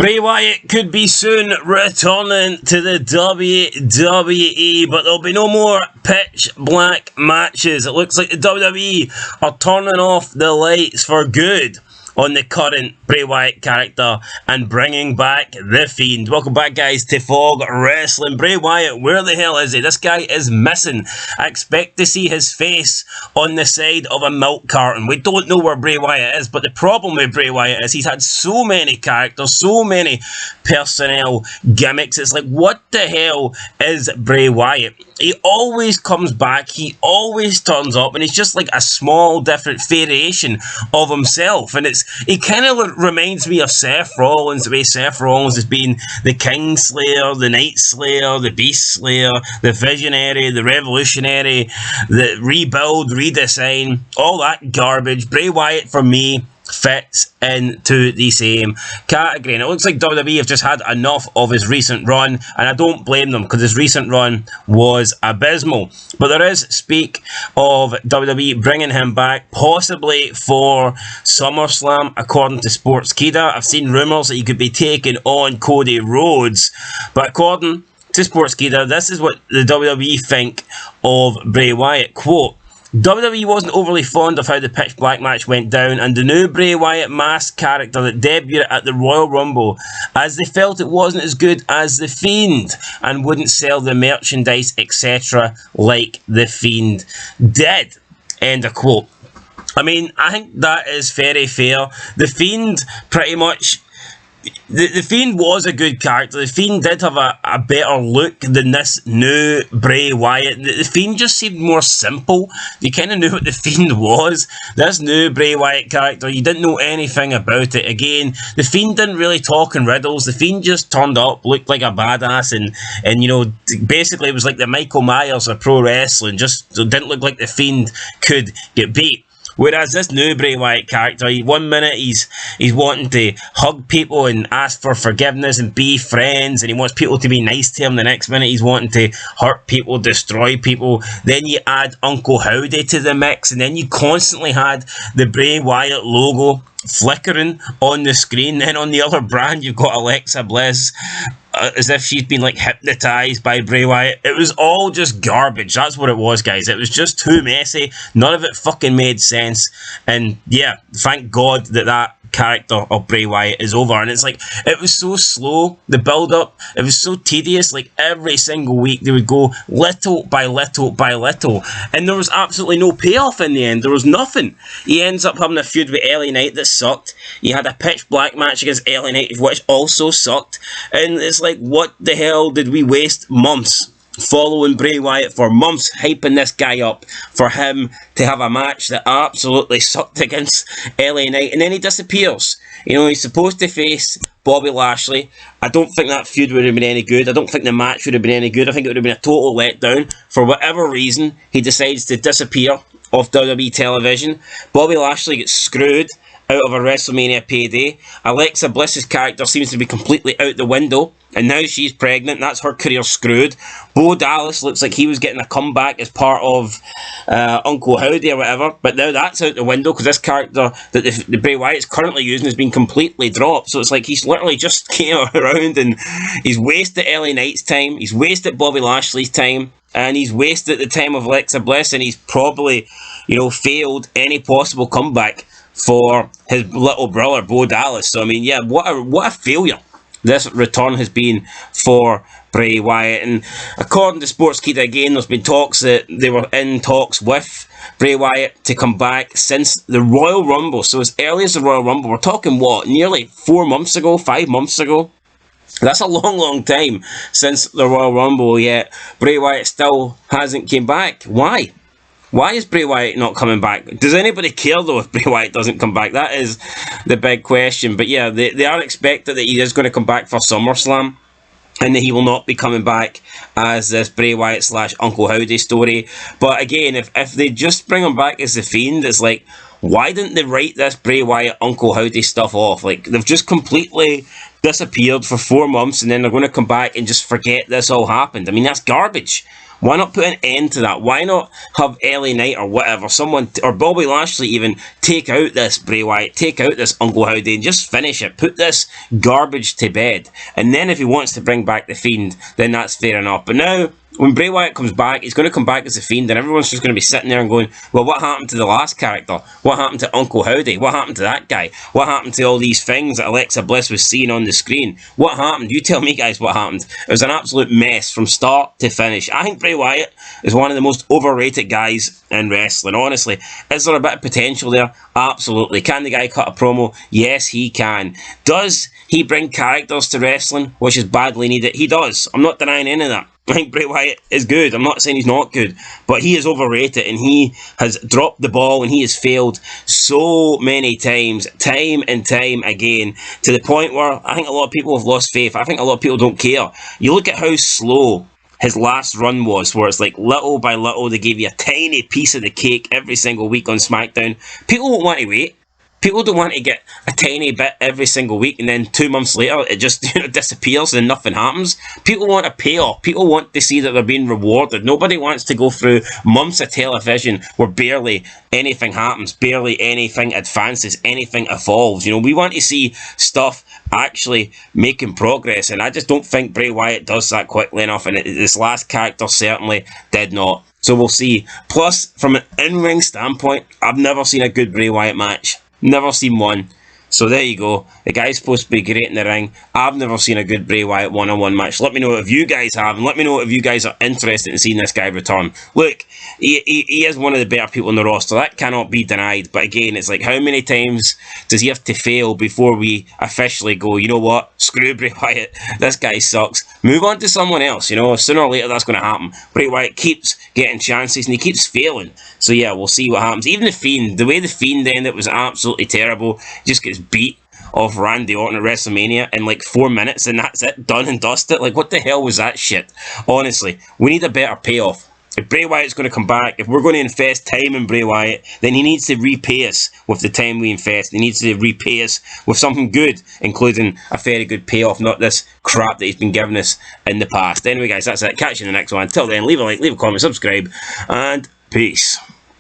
Bray Wyatt could be soon returning to the WWE, but there'll be no more pitch black matches. It looks like the WWE are turning off the lights for good on the current Bray Wyatt character and bringing back the Fiend. Welcome back, guys, to Fog Wrestling. Bray Wyatt, where the hell is he? This guy is missing. I expect to see his face on the side of a milk carton. We don't know where Bray Wyatt is, but the problem with Bray Wyatt is he's had so many characters, so many personnel gimmicks. It's like, what the hell is Bray Wyatt? He always comes back, he always turns up, and he's just like a small, different variation of himself. And he kind of reminds me of Seth Rollins, the way Seth Rollins has been the King Slayer, the Night Slayer, the Beast Slayer, the Visionary, the Revolutionary, the Rebuild, Redesign, all that garbage. Bray Wyatt, for me, fits into the same category, and it looks like WWE have just had enough of his recent run, and I don't blame them, because his recent run was abysmal. But there is speak of WWE bringing him back, possibly for SummerSlam, according to Sportskeeda. I've seen rumours that he could be taking on Cody Rhodes, but according to Sportskeeda, this is what the WWE think of Bray Wyatt. Quote, WWE wasn't overly fond of how the pitch black match went down, and the new Bray Wyatt masked character that debuted at the Royal Rumble, as they felt it wasn't as good as the Fiend and wouldn't sell the merchandise, etc. like the Fiend did. End of quote. I mean, I think that is very fair. The Fiend pretty much... The Fiend was a good character. The Fiend did have a better look than this new Bray Wyatt. The Fiend just seemed more simple. You kind of knew what the Fiend was. This new Bray Wyatt character, you didn't know anything about it. Again, the Fiend didn't really talk in riddles. The Fiend just turned up, looked like a badass, and you know, basically it was like the Michael Myers of pro wrestling. Just didn't look like the Fiend could get beat. Whereas this new Bray Wyatt character, one minute he's wanting to hug people and ask for forgiveness and be friends, and he wants people to be nice to him. The next minute he's wanting to hurt people, destroy people. Then you add Uncle Howdy to the mix, and then you constantly had the Bray Wyatt logo flickering on the screen. Then on the other brand you've got Alexa Bliss, as if she'd been like hypnotized by Bray Wyatt. It was all just garbage. That's what it was, guys. It was just too messy. None of it fucking made sense. And yeah, thank God that character of Bray Wyatt is over. And it's like, it was so slow, the build up, it was so tedious. Like every single week they would go little by little by little, and there was absolutely no payoff in the end. There was nothing. He ends up having a feud with LA Knight that sucked. He had a pitch black match against LA Knight, which also sucked. And it's like, what the hell did we waste months following Bray Wyatt for months, hyping this guy up for him to have a match that absolutely sucked against LA Knight, and then he disappears. You know, he's supposed to face Bobby Lashley. I don't think that feud would have been any good. I don't think the match would have been any good. I think it would have been a total letdown. For whatever reason, he decides to disappear off WWE television. Bobby Lashley gets screwed out of a WrestleMania payday. Alexa Bliss's character seems to be completely out the window, and now she's pregnant. That's her career screwed. Bo Dallas looks like he was getting a comeback as part of Uncle Howdy or whatever, but now that's out the window because this character that the Bray Wyatt's currently using has been completely dropped. So it's like he's literally just came around and he's wasted LA Knight's time, he's wasted Bobby Lashley's time, and he's wasted the time of Alexa Bliss, and he's probably, you know, failed any possible comeback for his little brother Bo Dallas. So I mean, yeah, what a failure this return has been for Bray Wyatt. And according to Sportskeeda, again, there's been talks that they were in talks with Bray Wyatt to come back since the Royal Rumble. So as early as the Royal Rumble, we're talking what, nearly 4 months ago, 5 months ago. That's a long time since the Royal Rumble, yet Bray Wyatt still hasn't came back. Why? Why is Bray Wyatt not coming back? Does anybody care, though, if Bray Wyatt doesn't come back? That is the big question. But yeah, they are expected that he is going to come back for SummerSlam, and that he will not be coming back as this Bray Wyatt / Uncle Howdy story. But again, if they just bring him back as the Fiend, it's like, Why didn't they write this Bray Wyatt Uncle Howdy stuff off? Like, they've just completely disappeared for 4 months, and then they're going to come back and just forget this all happened. I mean, that's garbage. Why not put an end to that? Why not have LA Knight or whatever, someone, or Bobby Lashley even, take out this Bray Wyatt, take out this Uncle Howdy and just finish it. Put this garbage to bed. And then if he wants to bring back The Fiend, then that's fair enough. But now, when Bray Wyatt comes back, he's going to come back as The Fiend, and everyone's just going to be sitting there and going, well, what happened to the last character? What happened to Uncle Howdy? What happened to that guy? What happened to all these things that Alexa Bliss was seeing on the screen? What happened? You tell me, guys, what happened. It was an absolute mess from start to finish. I think Bray Wyatt is one of the most overrated guys in wrestling, honestly. Is there a bit of potential there? Absolutely. Can the guy cut a promo? Yes, he can. Does he bring characters to wrestling, which is badly needed? He does. I'm not denying any of that. I think Bray Wyatt is good. I'm not saying he's not good, but he is overrated, and he has dropped the ball, and he has failed so many times, time and time again, to the point where I think a lot of people have lost faith. I think a lot of people don't care. You look at how slow his last run was, where it's like little by little they gave you a tiny piece of the cake every single week on SmackDown. People won't want to wait. People don't want to get a tiny bit every single week, and then 2 months later it just disappears and nothing happens. People want a payoff. People want to see that they're being rewarded. Nobody wants to go through months of television where barely anything happens, barely anything advances, anything evolves. You know, we want to see stuff actually making progress, and I just don't think Bray Wyatt does that quickly enough, and this last character certainly did not. So we'll see. Plus, from an in-ring standpoint, I've never seen a good Bray Wyatt match. Never seen one. So there you go. The guy's supposed to be great in the ring. I've never seen a good Bray Wyatt one-on-one match. Let me know if you guys have, and let me know if you guys are interested in seeing this guy return. Look, he is one of the better people in the roster. That cannot be denied. But again, it's like, how many times does he have to fail before we officially go, you know what, screw Bray Wyatt, this guy sucks. Move on to someone else, you know. Sooner or later that's going to happen. Bray Wyatt keeps getting chances and he keeps failing. So yeah, we'll see what happens. Even The Fiend, the way The Fiend ended was absolutely terrible. He just gets beat off Randy Orton at WrestleMania in like 4 minutes, and that's it, done and dusted. Like, what the hell was that shit? Honestly, we need a better payoff. If Bray Wyatt's going to come back, if we're going to invest time in Bray Wyatt, then he needs to repay us with the time we invest. He needs to repay us with something good, including a very good payoff, not this crap that he's been giving us in the past. Anyway, guys, that's it. Catch you in the next one. Until then, leave a like, leave a comment, subscribe, and peace.